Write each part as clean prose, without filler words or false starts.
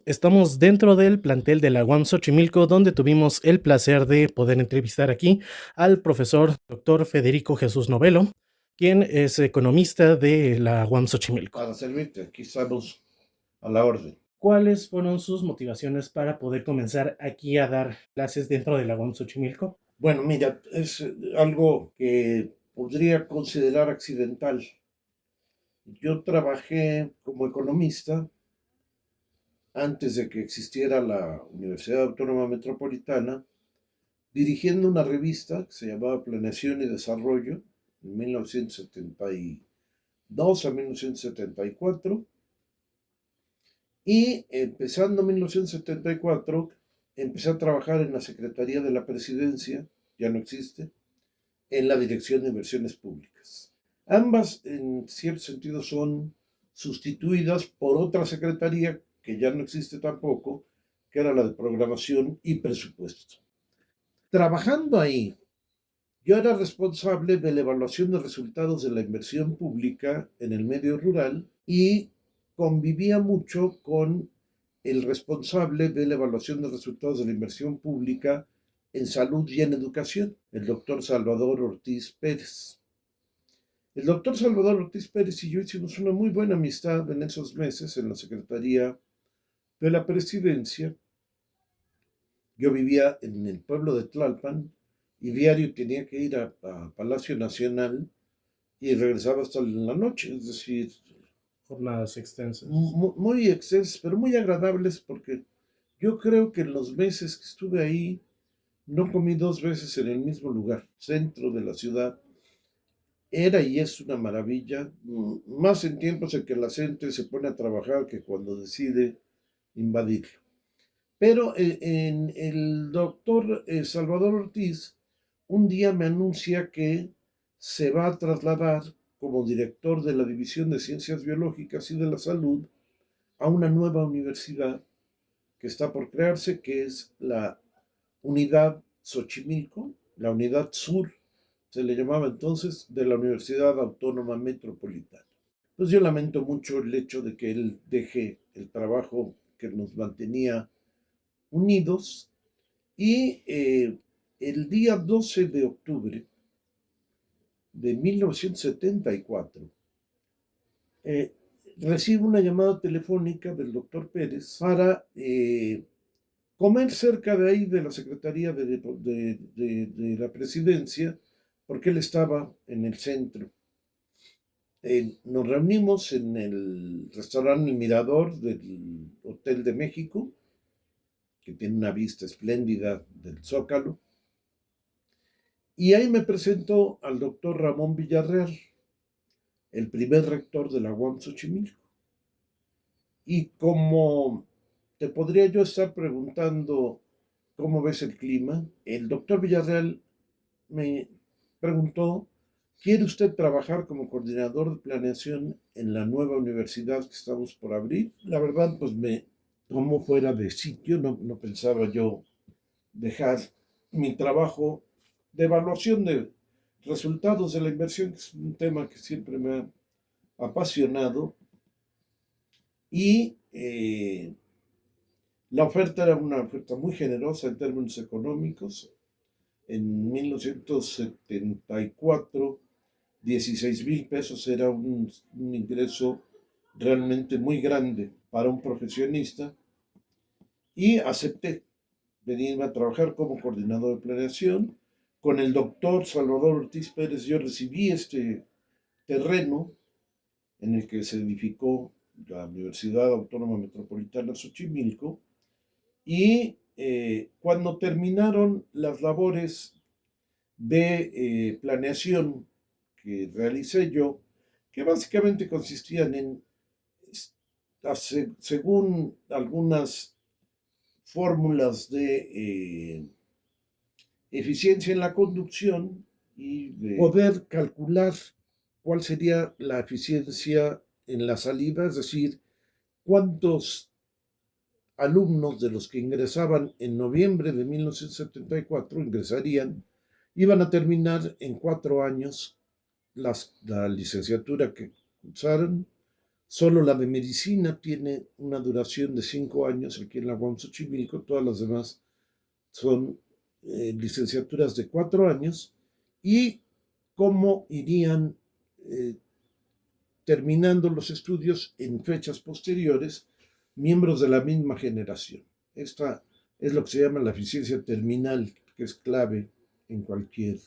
Estamos dentro del plantel de la UAM Xochimilco, donde tuvimos el placer de poder entrevistar aquí al profesor doctor Federico Jesús Novelo, quien es economista de la UAM Xochimilco. Para servirte, aquí estamos a la orden. ¿Cuáles fueron sus motivaciones para poder comenzar aquí a dar clases dentro de la UAM Xochimilco? Bueno, mira, es algo que podría considerar accidental. Yo trabajé como economista antes de que existiera la Universidad Autónoma Metropolitana, dirigiendo una revista que se llamaba Planeación y Desarrollo en 1972 a 1974. Y empezando en 1974, empecé a trabajar en la Secretaría de la Presidencia, ya no existe, en la Dirección de Inversiones Públicas. Ambas, en cierto sentido, son sustituidas por otra secretaría que ya no existe tampoco, que era la de Programación y Presupuesto. Trabajando ahí, yo era responsable de la evaluación de resultados de la inversión pública en el medio rural y convivía mucho con el responsable de la evaluación de resultados de la inversión pública en salud y en educación, el doctor Salvador Ortiz Pérez. El doctor Salvador Ortiz Pérez y yo hicimos una muy buena amistad en esos meses en la Secretaría de la Presidencia. Yo vivía en el pueblo de Tlalpan y diario tenía que ir a Palacio Nacional y regresaba hasta la noche, es decir, Jornadas extensas. muy extensas, pero muy agradables porque yo creo que en los meses que estuve ahí no comí dos veces en el mismo lugar, centro de la ciudad. Era y es una maravilla, más en tiempos en que la gente se pone a trabajar que cuando decide invadirlo. Pero en el doctor Salvador Ortiz un día me anuncia que se va a trasladar como director de la División de Ciencias Biológicas y de la Salud a una nueva universidad que está por crearse, que es la Unidad Xochimilco, la Unidad Sur, se le llamaba entonces, de la Universidad Autónoma Metropolitana. Pues yo lamento mucho el hecho de que él deje el trabajo que nos mantenía unidos y el día 12 de octubre de 1974 eh, recibo una llamada telefónica del doctor Pérez para comer cerca de ahí de la Secretaría de la Presidencia, porque él estaba en el centro. Nos reunimos en el restaurante El Mirador del Hotel de México, que tiene una vista espléndida del Zócalo, y ahí me presentó al doctor Ramón Villarreal, el primer rector de la UAM Xochimilco. Y como te podría yo estar preguntando cómo ves el clima, el doctor Villarreal me preguntó, ¿quiere usted trabajar como coordinador de planeación en la nueva universidad que estamos por abrir? La verdad, pues me tomó fuera de sitio, no pensaba yo dejar mi trabajo de evaluación de resultados de la inversión, que es un tema que siempre me ha apasionado, y la oferta era una oferta muy generosa en términos económicos. En 1974, 16,000 pesos era un ingreso realmente muy grande para un profesionista y acepté venirme a trabajar como coordinador de planeación. Con el doctor Salvador Ortiz Pérez yo recibí este terreno en el que se edificó la Universidad Autónoma Metropolitana Xochimilco y cuando terminaron las labores de planeación que realicé yo, que básicamente consistían en, según algunas fórmulas de eficiencia en la conducción y de poder calcular cuál sería la eficiencia en la salida, es decir, cuántos alumnos de los que ingresaban en noviembre de 1974 ingresarían, iban a terminar en 4 años la licenciatura que cursaron, Solo la de medicina tiene una duración de 5 años aquí en la UAM Xochimilco, todas las demás son licenciaturas de 4 años y cómo irían eh, terminando los estudios en fechas posteriores miembros de la misma generación. Esta es lo que se llama la eficiencia terminal, que es clave en cualquier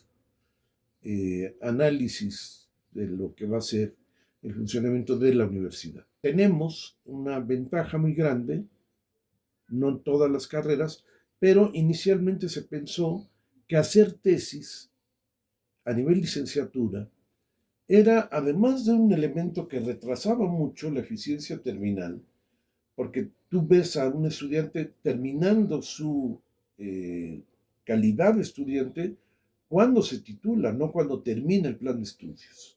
análisis de lo que va a ser el funcionamiento de la universidad. Tenemos una ventaja muy grande, no en todas las carreras, pero inicialmente se pensó que hacer tesis a nivel licenciatura era, además de un elemento que retrasaba mucho la eficiencia terminal, porque tú ves a un estudiante terminando su calidad de estudiante cuando se titula, no cuando termina el plan de estudios.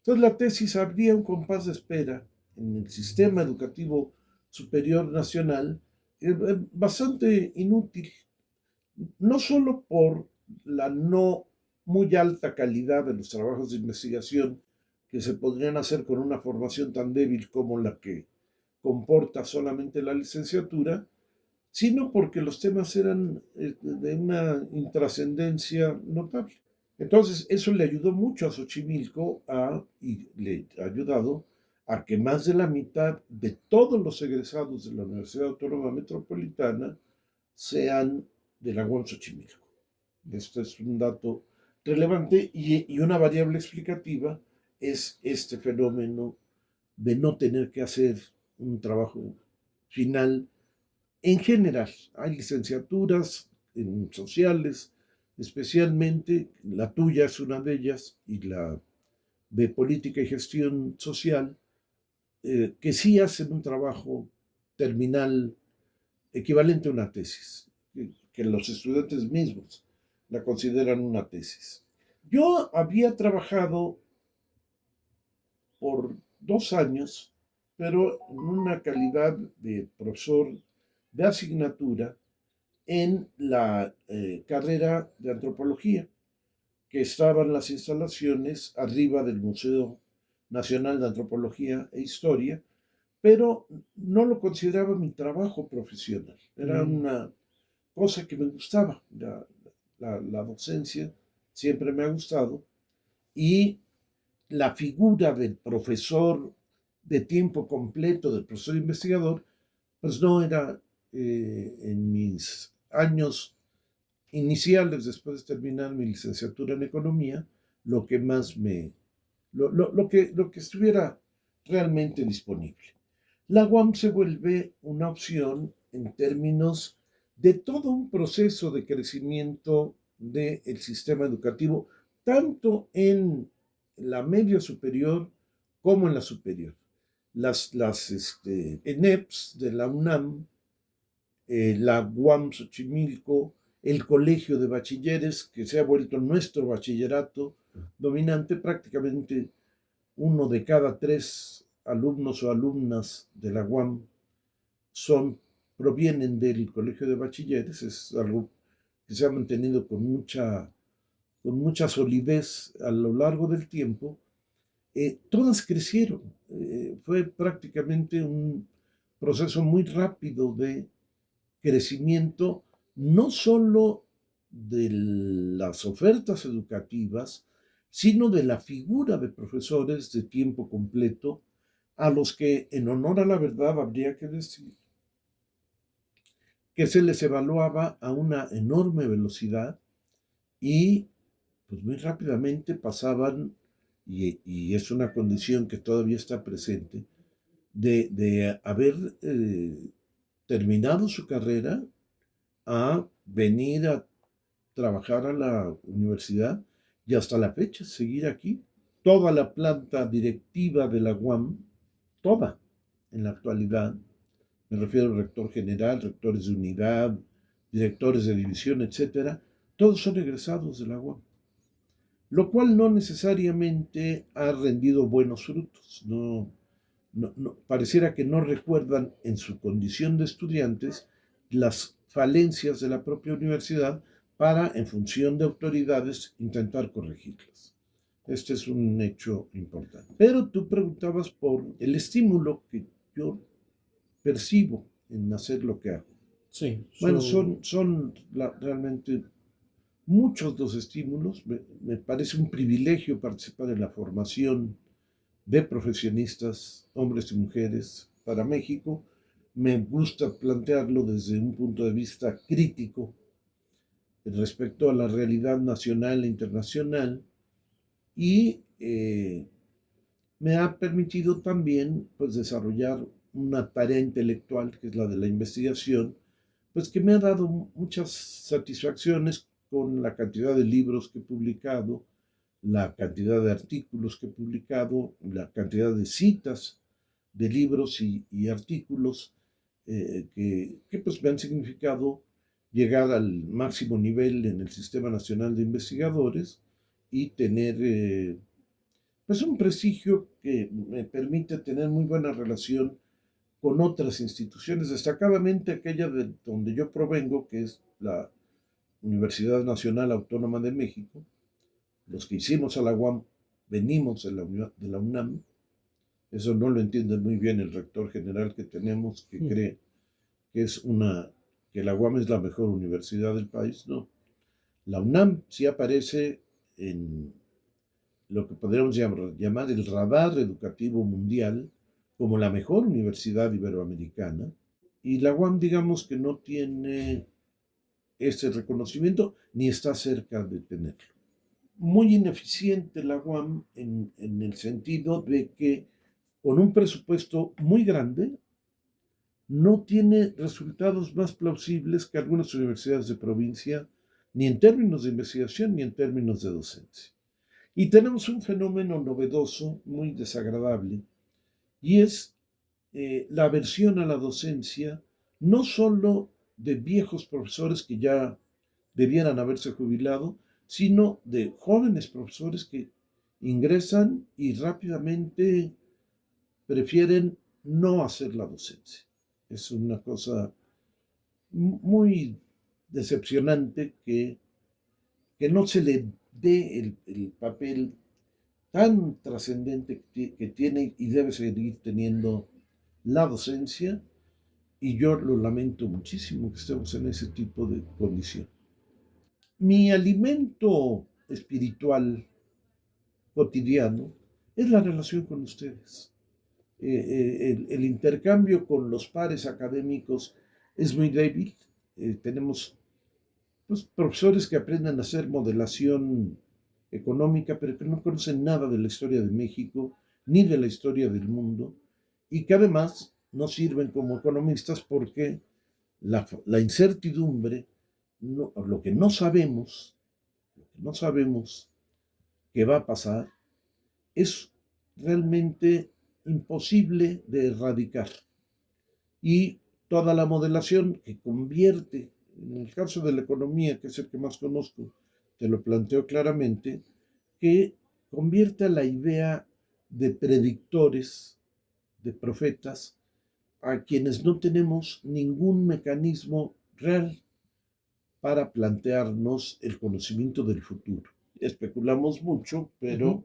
Entonces la tesis habría un compás de espera en el sistema educativo superior nacional bastante inútil, no solo por la no muy alta calidad de los trabajos de investigación que se podrían hacer con una formación tan débil como la que comporta solamente la licenciatura, sino porque los temas eran de una intrascendencia notable. Entonces, eso le ayudó mucho a Xochimilco y le ha ayudado a que más de la mitad de todos los egresados de la Universidad Autónoma Metropolitana sean de la UAM Xochimilco. Esto es un dato relevante y una variable explicativa es este fenómeno de no tener que hacer un trabajo final en general. Hay licenciaturas en sociales, especialmente la tuya es una de ellas y la de política y gestión social, que sí hacen un trabajo terminal equivalente a una tesis, que los estudiantes mismos la consideran una tesis. Yo había trabajado por 2 años, pero en una calidad de profesor de asignatura en la carrera de antropología, que estaban las instalaciones arriba del Museo Nacional de Antropología e Historia, pero no lo consideraba mi trabajo profesional. Era una cosa que me gustaba. La docencia siempre me ha gustado y la figura del profesor de tiempo completo, del profesor investigador, pues no era en mis años iniciales, después de terminar mi licenciatura en economía, lo que más lo que estuviera realmente disponible. La UAM se vuelve una opción en términos de todo un proceso de crecimiento del sistema educativo, tanto en la media superior como en la superior. Las ENEPs de la UNAM, la UAM Xochimilco, el Colegio de Bachilleres, que se ha vuelto nuestro bachillerato dominante, prácticamente uno de cada 3 alumnos o alumnas de la UAM provienen del Colegio de Bachilleres. Es algo que se ha mantenido con mucha solidez a lo largo del tiempo. Todas crecieron. Fue prácticamente un proceso muy rápido de crecimiento, no solo de las ofertas educativas, sino de la figura de profesores de tiempo completo, a los que, en honor a la verdad, habría que decir que se les evaluaba a una enorme velocidad y pues muy rápidamente pasaban, y es una condición que todavía está presente, de haber terminado su carrera a venir a trabajar a la universidad y hasta la fecha seguir aquí. Toda la planta directiva de la UAM, toda en la actualidad, me refiero al rector general, rectores de unidad, directores de división, etcétera, todos son egresados de la UAM, lo cual no necesariamente ha rendido buenos frutos. Pareciera que no recuerdan en su condición de estudiantes las falencias de la propia universidad para, en función de autoridades, intentar corregirlas. Este es un hecho importante. Pero tú preguntabas por el estímulo que yo percibo en hacer lo que hago. Sí, Bueno, son realmente muchos los estímulos. Me parece un privilegio participar en la formación de profesionistas, hombres y mujeres, para México. Me gusta plantearlo desde un punto de vista crítico respecto a la realidad nacional e internacional y me ha permitido también pues, desarrollar una tarea intelectual, que es la de la investigación, pues que me ha dado muchas satisfacciones con la cantidad de libros que he publicado, la cantidad de artículos que he publicado, la cantidad de citas de libros y artículos que pues me han significado llegar al máximo nivel en el Sistema Nacional de Investigadores y tener pues un prestigio que me permite tener muy buena relación con otras instituciones, destacadamente aquella de donde yo provengo, que es la Universidad Nacional Autónoma de México. Los que hicimos a la UAM venimos de la UNAM. Eso no lo entiende muy bien el rector general que tenemos, que cree que que la UAM es la mejor universidad del país. No, la UNAM sí aparece en lo que podríamos llamar el radar educativo mundial como la mejor universidad iberoamericana, y la UAM digamos que no tiene ese reconocimiento ni está cerca de tenerlo. Muy ineficiente la UAM en el sentido de que con un presupuesto muy grande no tiene resultados más plausibles que algunas universidades de provincia, ni en términos de investigación ni en términos de docencia. Y tenemos un fenómeno novedoso, muy desagradable, y es la aversión a la docencia, no solo de viejos profesores que ya debieran haberse jubilado, sino de jóvenes profesores que ingresan y rápidamente prefieren no hacer la docencia. Es una cosa muy decepcionante que no se le dé el papel tan trascendente que tiene y debe seguir teniendo la docencia, y yo lo lamento muchísimo que estemos en ese tipo de condición. Mi alimento espiritual cotidiano es la relación con ustedes. El intercambio con los pares académicos es muy débil. Tenemos pues, profesores que aprenden a hacer modelación económica, pero que no conocen nada de la historia de México ni de la historia del mundo, y que además no sirven como economistas porque la incertidumbre, lo que no sabemos, que va a pasar, es realmente imposible de erradicar. Y toda la modelación que convierte, en el caso de la economía, que es el que más conozco, te lo planteo claramente, que convierte a la idea de predictores, de profetas, a quienes no tenemos ningún mecanismo real para plantearnos el conocimiento del futuro. Especulamos mucho, pero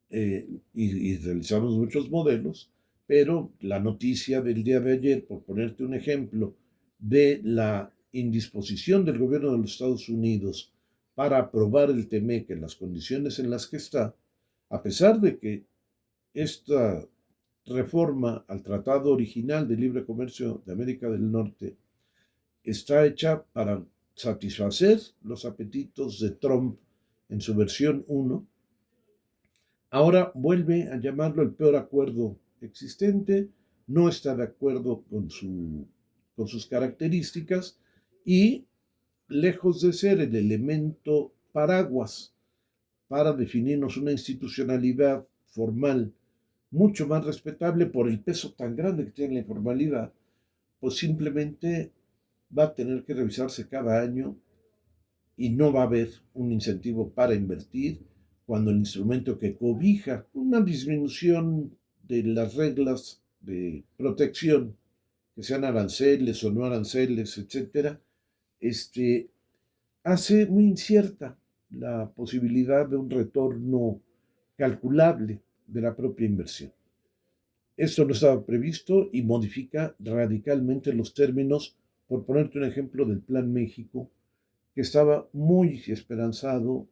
y realizamos muchos modelos, pero la noticia del día de ayer, por ponerte un ejemplo, de la indisposición del gobierno de los Estados Unidos para aprobar el TEMEC en las condiciones en las que está, a pesar de que esta reforma al Tratado Original de Libre Comercio de América del Norte está hecha para satisfacer los apetitos de Trump en su versión 1, ahora vuelve a llamarlo el peor acuerdo existente, no está de acuerdo con sus características y, lejos de ser el elemento paraguas para definirnos una institucionalidad formal mucho más respetable por el peso tan grande que tiene la informalidad, pues simplemente va a tener que revisarse cada año y no va a haber un incentivo para invertir cuando el instrumento que cobija una disminución de las reglas de protección, que sean aranceles o no aranceles, etcétera, hace muy incierta la posibilidad de un retorno calculable de la propia inversión. Esto no estaba previsto y modifica radicalmente los términos, por ponerte un ejemplo del Plan México, que estaba muy esperanzado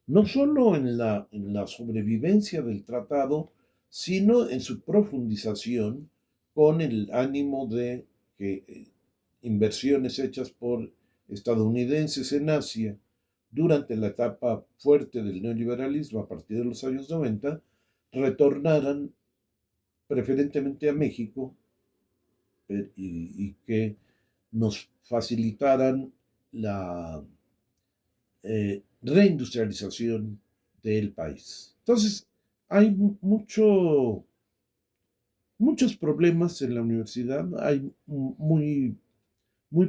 no solo en la sobrevivencia del tratado, sino en su profundización con el ánimo de que inversiones hechas por estadounidenses en Asia durante la etapa fuerte del neoliberalismo a partir de los años 90 retornaran preferentemente a México y que nos facilitaran la reindustrialización del país. Entonces, hay muchos problemas en la universidad, hay muy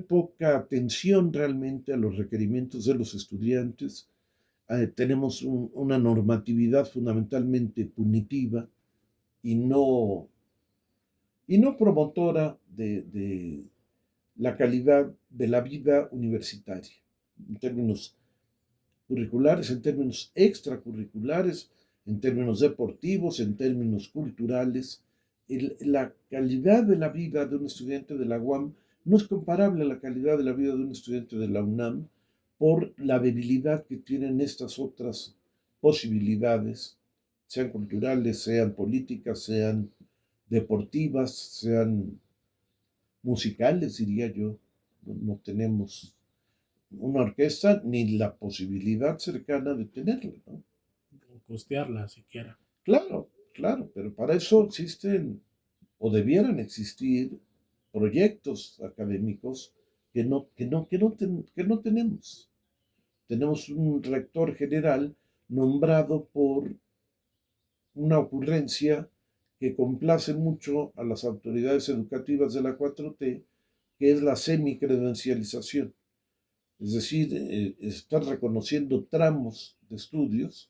poca atención realmente a los requerimientos de los estudiantes, tenemos una normatividad fundamentalmente punitiva y no promotora de la calidad de la vida universitaria, en términos curriculares, en términos extracurriculares, en términos deportivos, en términos culturales. La calidad de la vida de un estudiante de la UAM no es comparable a la calidad de la vida de un estudiante de la UNAM por la debilidad que tienen estas otras posibilidades, sean culturales, sean políticas, sean deportivas, sean musicales, diría yo. No tenemos una orquesta ni la posibilidad cercana de tenerla, ¿no? Costearla siquiera. Claro, claro, pero para eso existen o debieran existir proyectos académicos que no tenemos. Tenemos un rector general nombrado por una ocurrencia que complace mucho a las autoridades educativas de la 4T, que es la semicredencialización. Es decir, estar reconociendo tramos de estudios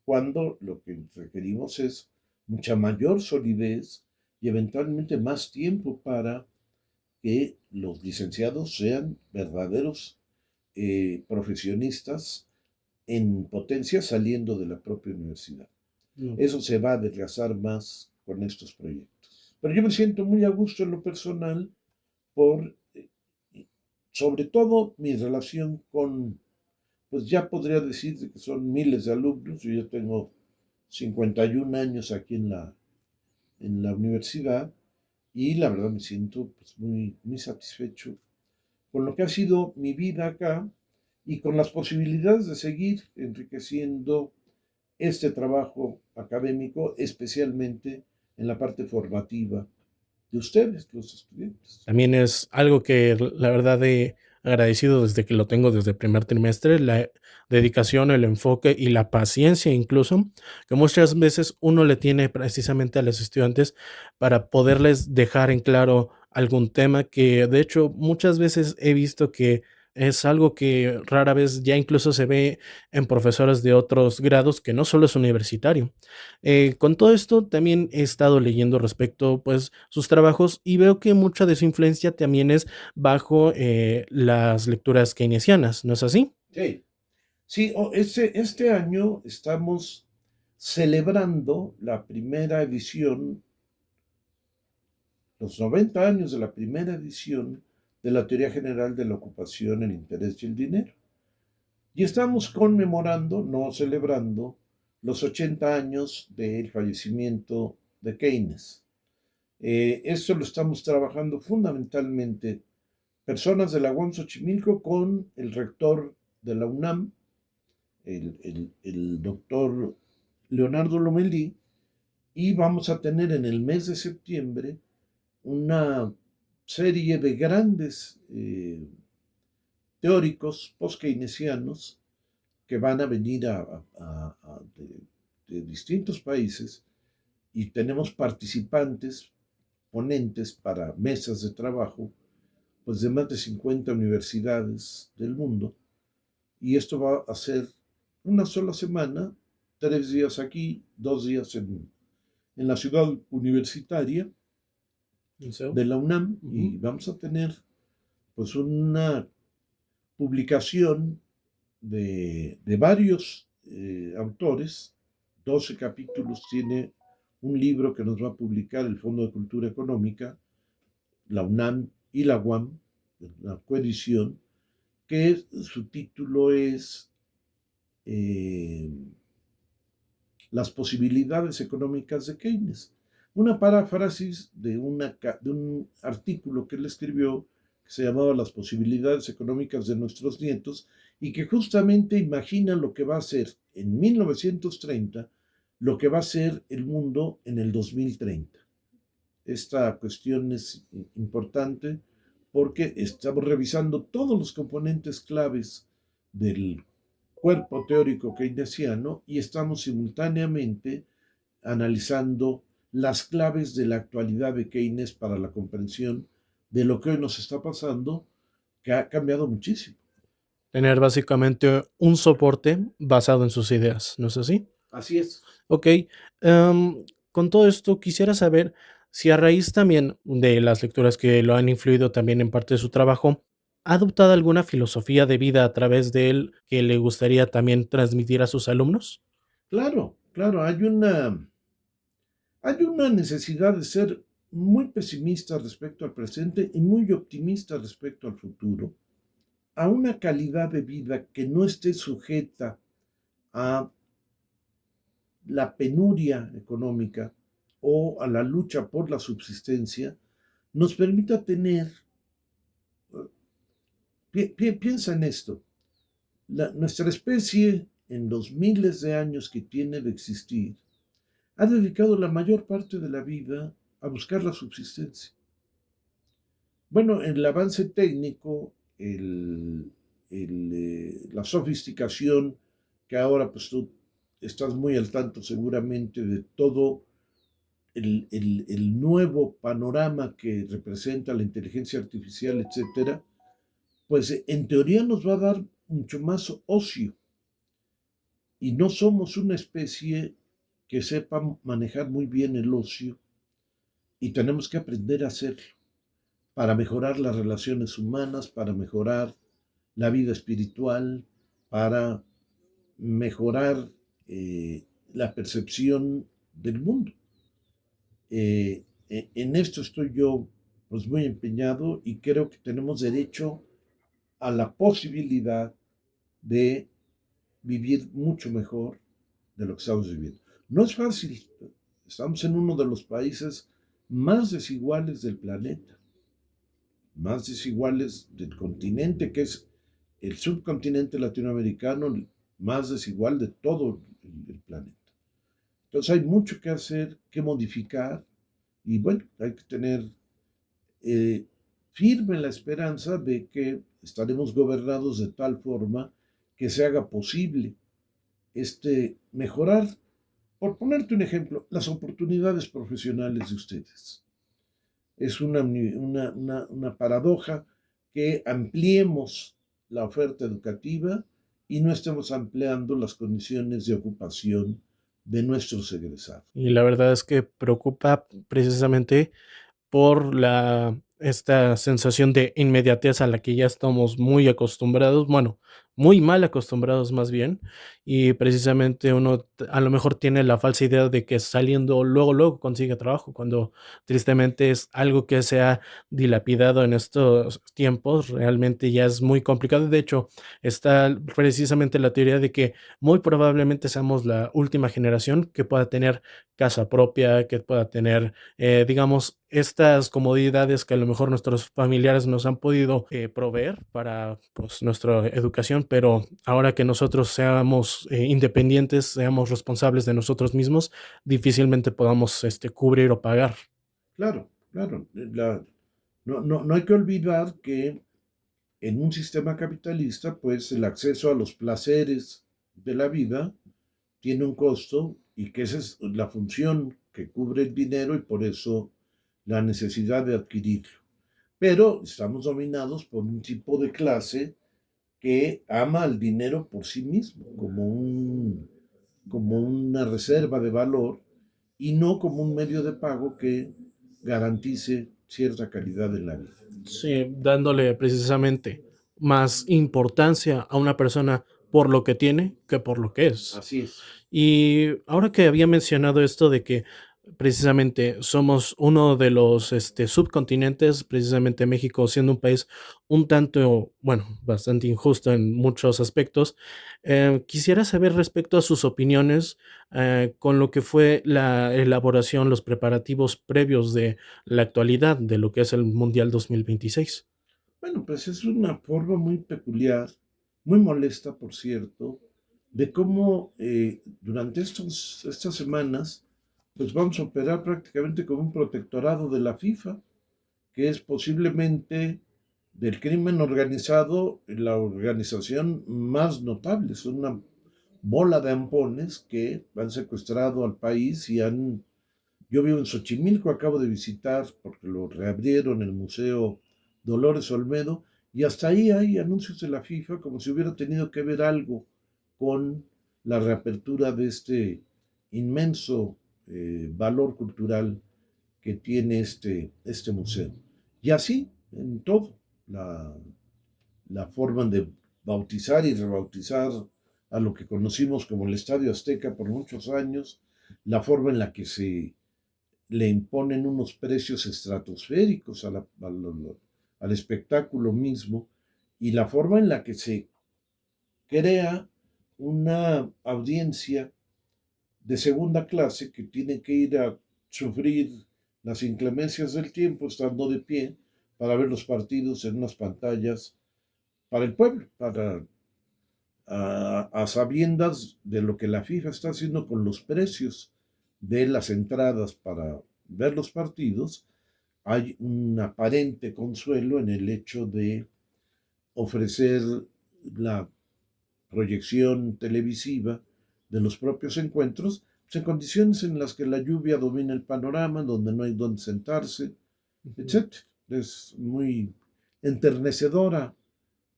cuando lo que requerimos es mucha mayor solidez y eventualmente más tiempo para que los licenciados sean verdaderos profesionistas en potencia saliendo de la propia universidad. No. Eso se va a adelgazar más con estos proyectos. Pero yo me siento muy a gusto en lo personal por, sobre todo, mi relación con, pues ya podría decir que son miles de alumnos. Yo ya tengo 51 años aquí en la universidad y la verdad me siento pues, muy satisfecho con lo que ha sido mi vida acá y con las posibilidades de seguir enriqueciendo este trabajo académico, especialmente en la parte formativa de ustedes, los estudiantes. También es algo que la verdad he agradecido desde que lo tengo desde el primer trimestre, la dedicación, el enfoque y la paciencia incluso, que muchas veces uno le tiene precisamente a los estudiantes para poderles dejar en claro algún tema que de hecho muchas veces he visto que es algo que rara vez ya incluso se ve en profesores de otros grados que no solo es universitario. Con todo esto también he estado leyendo respecto pues sus trabajos y veo que mucha de su influencia también es bajo las lecturas keynesianas, ¿no es así? Sí, sí, este año estamos celebrando la primera edición, los 90 años de la primera edición de la Teoría General de la Ocupación, el Interés y el Dinero. Y estamos conmemorando, no celebrando, los 80 años del fallecimiento de Keynes. Esto lo estamos trabajando fundamentalmente personas de la UAM Xochimilco con el rector de la UNAM, el doctor Leonardo Lomelí, y vamos a tener en el mes de septiembre una serie de grandes teóricos post-keynesianos que van a venir de distintos países y tenemos participantes, ponentes para mesas de trabajo, pues de más de 50 universidades del mundo. Y esto va a ser una sola semana, 3 días aquí, 2 días en la ciudad universitaria de la UNAM, y vamos a tener pues una publicación de varios autores 12 capítulos tiene un libro que nos va a publicar el Fondo de Cultura Económica, la UNAM y la UAM, la coedición, que su título es eh, Las posibilidades económicas de Keynes. Una paráfrasis de un artículo que él escribió que se llamaba Las posibilidades económicas de nuestros nietos y que justamente imagina lo que va a ser en 1930, lo que va a ser el mundo en el 2030. Esta cuestión es importante porque estamos revisando todos los componentes claves del cuerpo teórico keynesiano y estamos simultáneamente analizando las claves de la actualidad de Keynes para la comprensión de lo que hoy nos está pasando, que ha cambiado muchísimo. Tener básicamente un soporte basado en sus ideas, ¿no es así? Así es. Ok, con todo esto quisiera saber si a raíz también de las lecturas que lo han influido también en parte de su trabajo, ¿ha adoptado alguna filosofía de vida a través de él que le gustaría también transmitir a sus alumnos? Claro, claro, hay una necesidad de ser muy pesimista respecto al presente y muy optimista respecto al futuro, a una calidad de vida que no esté sujeta a la penuria económica o a la lucha por la subsistencia, nos permita tener, piensa en esto, nuestra especie en los miles de años que tiene de existir, ha dedicado la mayor parte de la vida a buscar la subsistencia. Bueno, el avance técnico, la sofisticación, que ahora pues tú estás muy al tanto seguramente de todo el nuevo panorama que representa la inteligencia artificial, etcétera, pues en teoría nos va a dar mucho más ocio y no somos una especie que sepa manejar muy bien el ocio y tenemos que aprender a hacerlo para mejorar las relaciones humanas, para mejorar la vida espiritual, para mejorar la percepción del mundo. En esto estoy yo pues muy empeñado y creo que tenemos derecho a la posibilidad de vivir mucho mejor de lo que estamos viviendo. No es fácil, estamos en uno de los países más desiguales del planeta, más desiguales del continente, que es el subcontinente latinoamericano, más desigual de todo el planeta. Entonces hay mucho que hacer, que modificar, y bueno, hay que tener eh, firme la esperanza de que estaremos gobernados de tal forma que se haga posible mejorar, por ponerte un ejemplo, las oportunidades profesionales de ustedes. Es una paradoja que ampliemos la oferta educativa y no estemos ampliando las condiciones de ocupación de nuestros egresados. Y la verdad es que preocupa precisamente por esta sensación de inmediatez a la que ya estamos muy acostumbrados, bueno, muy mal acostumbrados más bien, y precisamente uno a lo mejor tiene la falsa idea de que saliendo luego, luego consigue trabajo, cuando tristemente es algo que se ha dilapidado en estos tiempos, realmente ya es muy complicado. De hecho, está precisamente la teoría de que muy probablemente seamos la última generación que pueda tener casa propia, que pueda tener digamos, estas comodidades que a lo mejor nuestros familiares nos han podido proveer para pues, nuestra educación, pero ahora que nosotros seamos independientes, seamos responsables de nosotros mismos, difícilmente podamos cubrir o pagar. Claro, claro. No hay que olvidar que en un sistema capitalista, pues el acceso a los placeres de la vida tiene un costo y que esa es la función que cubre el dinero y por eso la necesidad de adquirirlo. Pero estamos dominados por un tipo de clase que ama al dinero por sí mismo, como una reserva de valor y no como un medio de pago que garantice cierta calidad de la vida. Sí, dándole precisamente más importancia a una persona por lo que tiene que por lo que es. Así es. Y ahora que había mencionado esto de que precisamente somos uno de los subcontinentes, precisamente México siendo un país un tanto, bueno, bastante injusto en muchos aspectos, quisiera saber respecto a sus opiniones con lo que fue la elaboración, los preparativos previos de la actualidad de lo que es el Mundial 2026. Bueno, pues es una forma muy peculiar, muy molesta, por cierto, de cómo durante estas semanas, pues vamos a operar prácticamente como un protectorado de la FIFA, que es posiblemente del crimen organizado la organización más notable. Es una bola de ampones que han secuestrado al país y han... Yo vivo en Xochimilco, acabo de visitar, porque lo reabrieron, el Museo Dolores Olmedo, y hasta ahí hay anuncios de la FIFA como si hubiera tenido que ver algo con la reapertura de este inmenso valor cultural que tiene este museo. Y así, en todo, la, la forma de bautizar y rebautizar a lo que conocimos como el Estadio Azteca por muchos años, la forma en la que se le imponen unos precios estratosféricos al espectáculo mismo y la forma en la que se crea una audiencia de segunda clase que tiene que ir a sufrir las inclemencias del tiempo estando de pie para ver los partidos en unas pantallas para el pueblo, a sabiendas de lo que la FIFA está haciendo con los precios de las entradas para ver los partidos. Hay un aparente consuelo en el hecho de ofrecer la proyección televisiva de los propios encuentros, pues en condiciones en las que la lluvia domina el panorama, donde no hay donde sentarse, Ujú. etc. Es muy enternecedora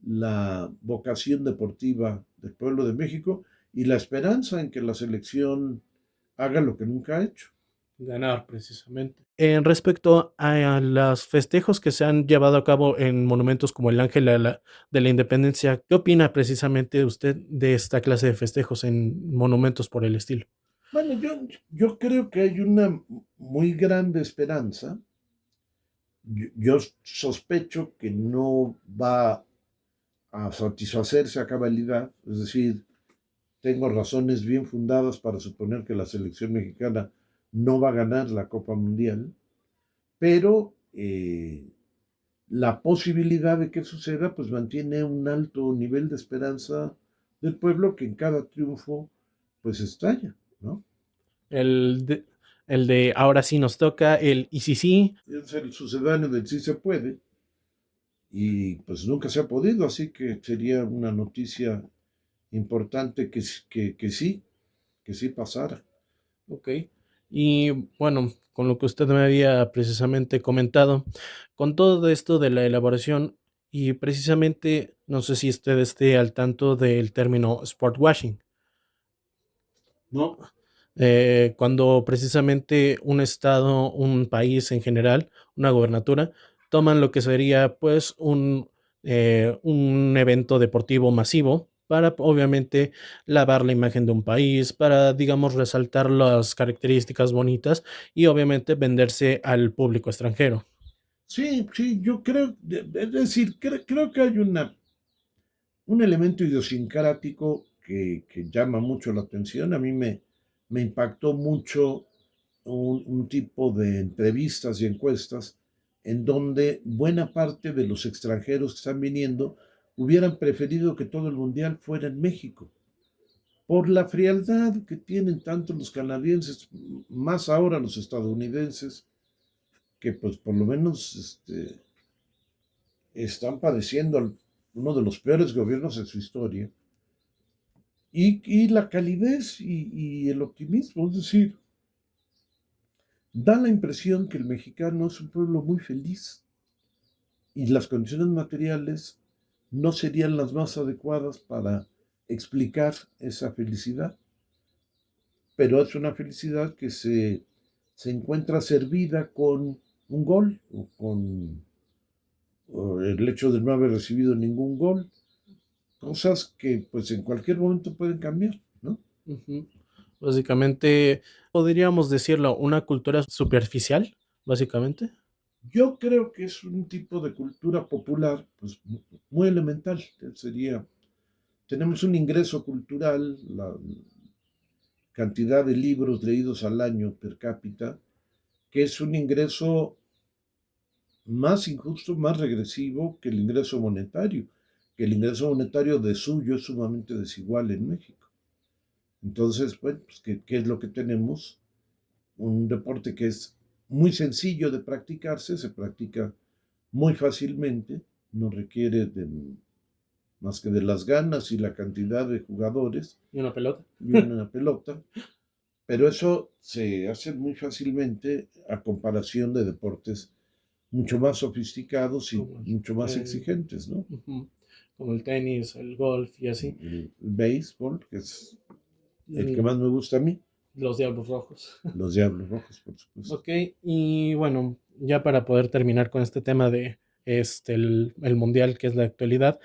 la vocación deportiva del pueblo de México y la esperanza en que la selección haga lo que nunca ha hecho. Ganar, precisamente. En respecto a los festejos que se han llevado a cabo en monumentos como el Ángel de la Independencia, ¿qué opina precisamente usted de esta clase de festejos en monumentos por el estilo? Bueno, yo creo que hay una muy grande esperanza. Yo sospecho que no va a satisfacerse a cabalidad, es decir, tengo razones bien fundadas para suponer que la selección mexicana no va a ganar la Copa Mundial, pero la posibilidad de que suceda pues mantiene un alto nivel de esperanza del pueblo que en cada triunfo pues estalla, ¿no? El de, el de ahora sí nos toca, el y sí sí. Es el sucedáneo del sí se puede y pues nunca se ha podido, así que sería una noticia importante que sí pasara. Ok. Y bueno, con lo que usted me había precisamente comentado, con todo esto de la elaboración y precisamente, no sé si usted esté al tanto del término sport washing. No, Cuando precisamente un estado, un país en general, una gobernatura, toman lo que sería pues un evento deportivo masivo para obviamente lavar la imagen de un país, para digamos resaltar las características bonitas y obviamente venderse al público extranjero. sí, sí, yo creo, es decir, creo que hay un elemento idiosincrático que llama mucho la atención. A mí me impactó mucho un tipo de entrevistas y encuestas en donde buena parte de los extranjeros que están viniendo hubieran preferido que todo el mundial fuera en México, por la frialdad que tienen tanto los canadienses, más ahora los estadounidenses, que pues por lo menos están padeciendo uno de los peores gobiernos de su historia, y la calidez y el optimismo, es decir, da la impresión que el mexicano es un pueblo muy feliz y las condiciones materiales no serían las más adecuadas para explicar esa felicidad, pero es una felicidad que se encuentra servida con un gol o con o el hecho de no haber recibido ningún gol. cosas que pues en cualquier momento pueden cambiar, ¿no? Ujú. Básicamente, podríamos decirlo, una cultura superficial, básicamente. Yo creo que es un tipo de cultura popular, pues muy elemental. Sería, tenemos un ingreso cultural, la cantidad de libros leídos al año per cápita, que es un ingreso más injusto, más regresivo que el ingreso monetario, que el ingreso monetario de suyo es sumamente desigual en México. Entonces, bueno, pues, ¿qué es lo que tenemos? Un deporte que es muy sencillo de practicarse, se practica muy fácilmente, no requiere más que de las ganas y la cantidad de jugadores Y una pelota. y una pelota, pero eso se hace muy fácilmente a comparación de deportes mucho más sofisticados y Como mucho más el, exigentes, ¿no? ujú, como el tenis, el golf y así. El béisbol, que es el que Mm, más me gusta a mí, Los Diablos Rojos. los Diablos Rojos, por supuesto. Ok, y bueno, ya para poder terminar con este tema de el mundial, que es la actualidad,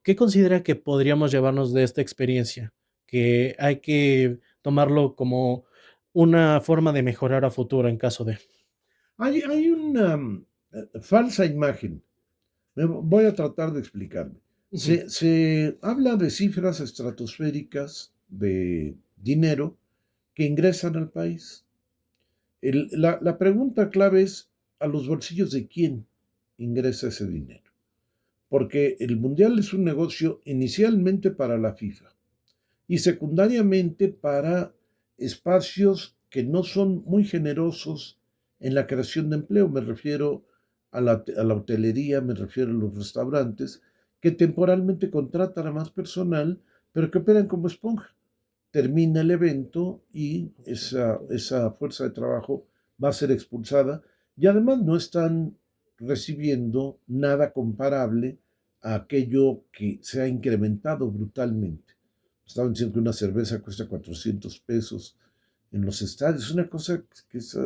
¿qué considera que podríamos llevarnos de esta experiencia? Que hay que tomarlo como una forma de mejorar a futuro en caso de. Hay una falsa imagen. Voy a tratar de explicarme. Ujú, Se habla de cifras estratosféricas de dinero que ingresan al país. La pregunta clave es a los bolsillos de quién ingresa ese dinero. Porque el Mundial es un negocio inicialmente para la FIFA y secundariamente para espacios que no son muy generosos en la creación de empleo. Me refiero a la hotelería, me refiero a los restaurantes, que temporalmente contratan a más personal, pero que operan como esponja. Termina el evento y esa fuerza de trabajo va a ser expulsada y además no están recibiendo nada comparable a aquello que se ha incrementado brutalmente. Estaban diciendo que una cerveza cuesta 400 pesos en los estadios. Es una cosa que es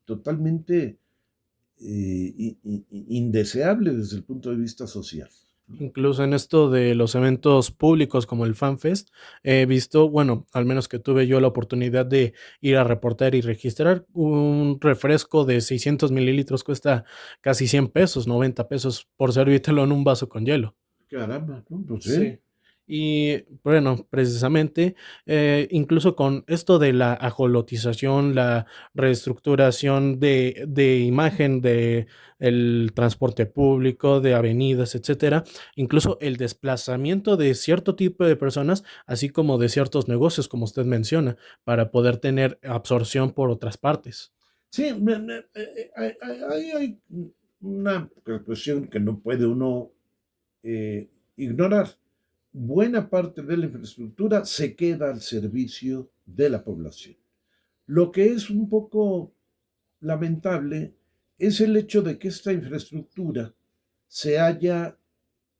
totalmente indeseable desde el punto de vista social. incluso en esto de los eventos públicos como el FanFest, he visto, bueno, al menos que tuve yo la oportunidad de ir a reportar y registrar, un refresco de 600 mililitros cuesta casi 100 pesos, 90 pesos por servírtelo en un vaso con hielo. Caramba, ¿no? Pues sí. Sí. Y bueno, precisamente, incluso con esto de la ajolotización, la reestructuración de imagen de el transporte público, de avenidas, etcétera, incluso el desplazamiento de cierto tipo de personas, así como de ciertos negocios, como usted menciona, para poder tener absorción por otras partes. Sí, hay una cuestión que no puede uno ignorar. Buena parte de la infraestructura se queda al servicio de la población. Lo que es un poco lamentable es el hecho de que esta infraestructura se haya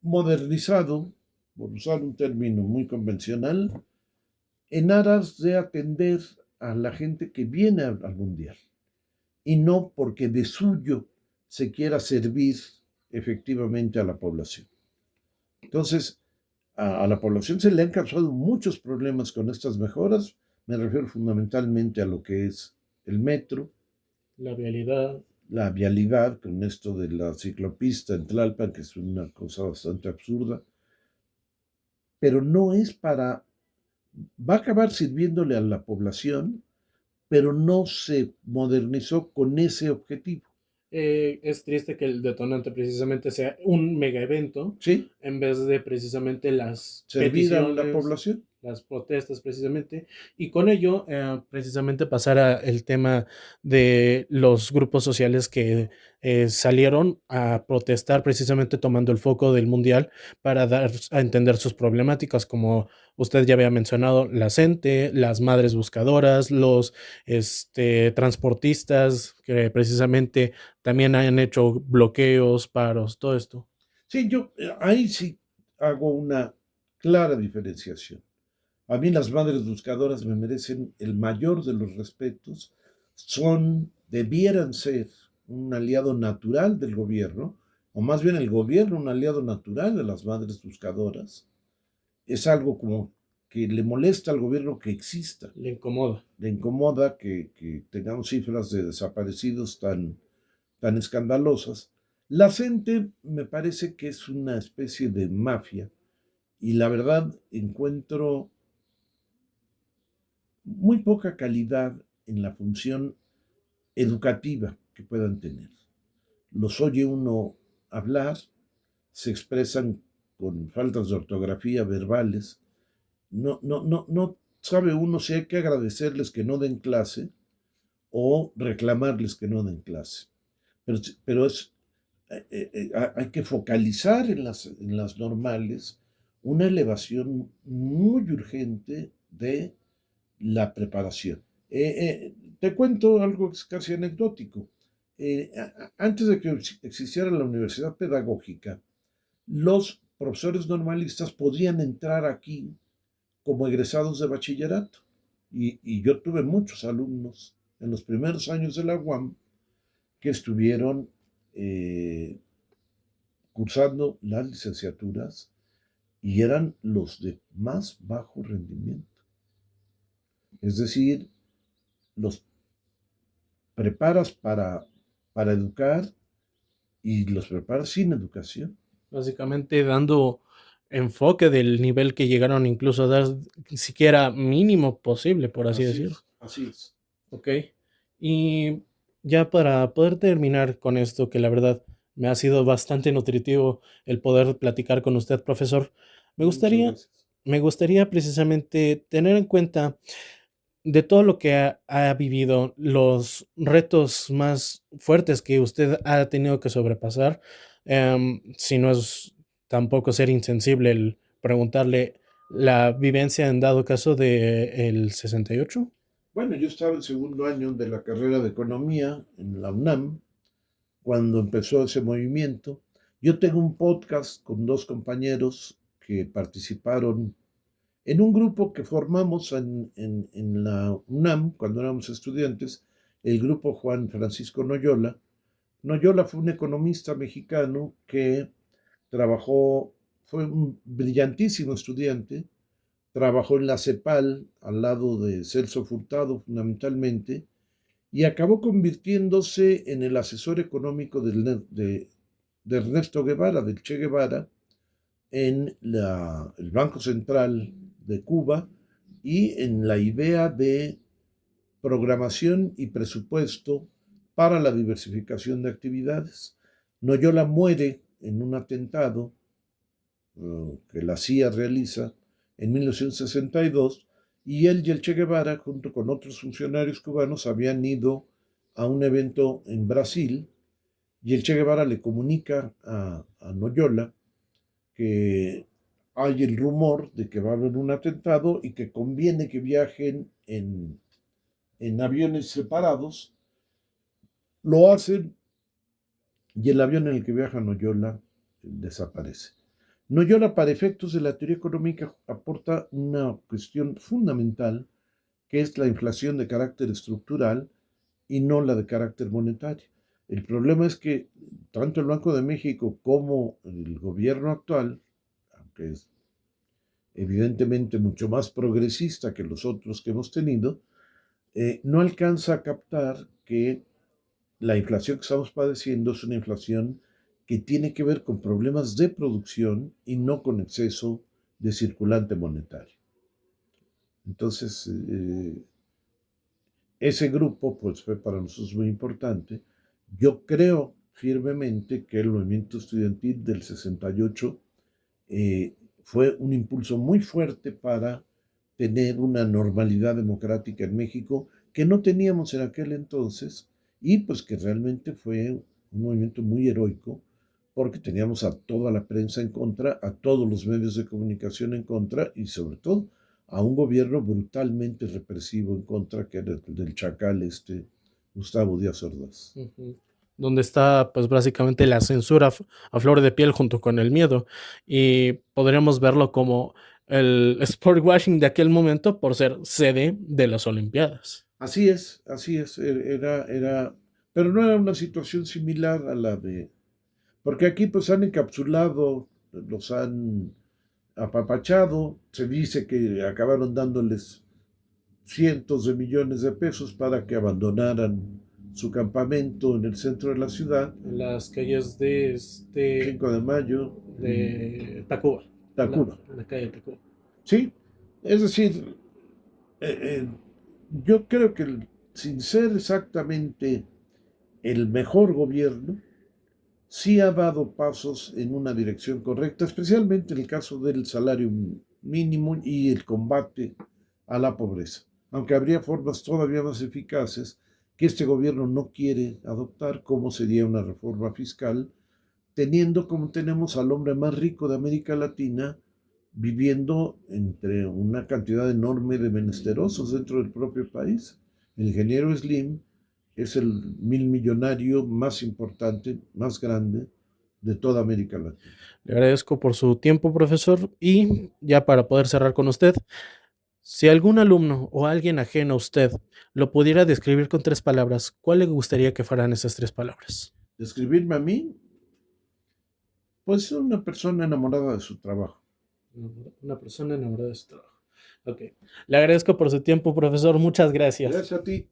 modernizado, por usar un término muy convencional, en aras de atender a la gente que viene al mundial y no porque de suyo se quiera servir efectivamente a la población. Entonces, a la población se le han causado muchos problemas con estas mejoras. Me refiero fundamentalmente a lo que es el metro, La vialidad. la vialidad, con esto de la ciclopista en Tlalpan, que es una cosa bastante absurda, pero no es para, va a acabar sirviéndole a la población, pero no se modernizó con ese objetivo. Es triste que el detonante precisamente sea un mega evento ¿Sí? en vez de precisamente las Servir a la peticiones, población. las protestas precisamente, y con ello precisamente pasar al tema de los grupos sociales que salieron a protestar precisamente tomando el foco del mundial para dar a entender sus problemáticas, como usted ya había mencionado, la gente, las madres buscadoras, los transportistas que precisamente también han hecho bloqueos, paros, todo esto. Sí, yo ahí sí hago una clara diferenciación. A mí las madres buscadoras me merecen el mayor de los respetos. Debieran ser un aliado natural del gobierno, o más bien el gobierno, un aliado natural de las madres buscadoras. Es algo como que le molesta al gobierno que exista. Le incomoda. Le incomoda que tengamos cifras de desaparecidos tan escandalosas. La gente me parece que es una especie de mafia y la verdad encuentro muy poca calidad en la función educativa que puedan tener. Los oye uno hablar, se expresan con faltas de ortografía verbales, no sabe uno si hay que agradecerles que no den clase o reclamarles que no den clase. Pero hay que focalizar en las normales una elevación muy urgente de la preparación. Te cuento algo casi anecdótico. Antes de que existiera la universidad pedagógica, los profesores normalistas podían entrar aquí como egresados de bachillerato. Y yo tuve muchos alumnos en los primeros años de la UAM que estuvieron cursando las licenciaturas y eran los de más bajo rendimiento. Es decir, los preparas para educar y los preparas sin educación. Básicamente dando enfoque del nivel que llegaron incluso a dar siquiera mínimo posible, por así decirlo. Así es. Ok. Y ya para poder terminar con esto, que la verdad me ha sido bastante nutritivo el poder platicar con usted, profesor, me gustaría, me gustaría precisamente tener en cuenta de todo lo que ha vivido, los retos más fuertes que usted ha tenido que sobrepasar, si no es tampoco ser insensible el preguntarle la vivencia en dado caso de el 68. Bueno, yo estaba en segundo año de la carrera de economía en la UNAM cuando empezó ese movimiento. Yo tengo un podcast con dos compañeros que participaron en un grupo que formamos en la UNAM cuando éramos estudiantes, el grupo Juan Francisco Noyola. Noyola fue un economista mexicano que trabajó, fue un brillantísimo estudiante, trabajó en la CEPAL al lado de Celso Furtado fundamentalmente y acabó convirtiéndose en el asesor económico de Ernesto Guevara, del Che Guevara, en el Banco Central de Cuba y en la idea de programación y presupuesto para la diversificación de actividades. Noyola muere en un atentado que la CIA realiza en 1962 y él y el Che Guevara, junto con otros funcionarios cubanos, habían ido a un evento en Brasil y el Che Guevara le comunica a Noyola que hay el rumor de que va a haber un atentado y que conviene que viajen en aviones separados. Lo hacen y el avión en el que viaja Noyola desaparece. Noyola, para efectos de la teoría económica, aporta una cuestión fundamental, que es la inflación de carácter estructural y no la de carácter monetario. El problema es que tanto el Banco de México como el gobierno actual, aunque es evidentemente mucho más progresista que los otros que hemos tenido, no alcanza a captar que la inflación que estamos padeciendo es una inflación que tiene que ver con problemas de producción y no con exceso de circulante monetario. Entonces, ese grupo pues, fue para nosotros muy importante. Yo creo firmemente que el movimiento estudiantil del 68 fue un impulso muy fuerte para tener una normalidad democrática en México que no teníamos en aquel entonces y pues que realmente fue un movimiento muy heroico porque teníamos a toda la prensa en contra, a todos los medios de comunicación en contra y sobre todo a un gobierno brutalmente represivo en contra que era del chacal Gustavo Díaz Ordaz. Donde está pues básicamente la censura a flor de piel junto con el miedo y podríamos verlo como el sport washing de aquel momento por ser sede de las Olimpiadas. Así es, pero no era una situación similar a la de Porque aquí pues han encapsulado, los han apapachado, se dice que acabaron dándoles cientos de millones de pesos para que abandonaran su campamento en el centro de la ciudad, En las calles de 5 de mayo, en Tacuba, Tacuba. en la calle de Tacuba. Sí, es decir, eh, eh, yo creo que sin ser exactamente el mejor gobierno, sí ha dado pasos en una dirección correcta, especialmente en el caso del salario mínimo y el combate a la pobreza. Aunque habría formas todavía más eficaces que este gobierno no quiere adoptar, como sería una reforma fiscal, teniendo como tenemos al hombre más rico de América Latina viviendo entre una cantidad enorme de menesterosos dentro del propio país. El ingeniero Slim es el millonario más importante, más grande de toda América Latina. Le agradezco por su tiempo, profesor, y ya para poder cerrar con usted, si algún alumno o alguien ajeno a usted lo pudiera describir con 3 palabras, ¿cuál le gustaría que fueran esas 3 palabras? Describirme a mí, pues una persona enamorada de su trabajo. Una persona enamorada de su trabajo. Ok. Le agradezco por su tiempo, profesor. Muchas gracias. Gracias a ti.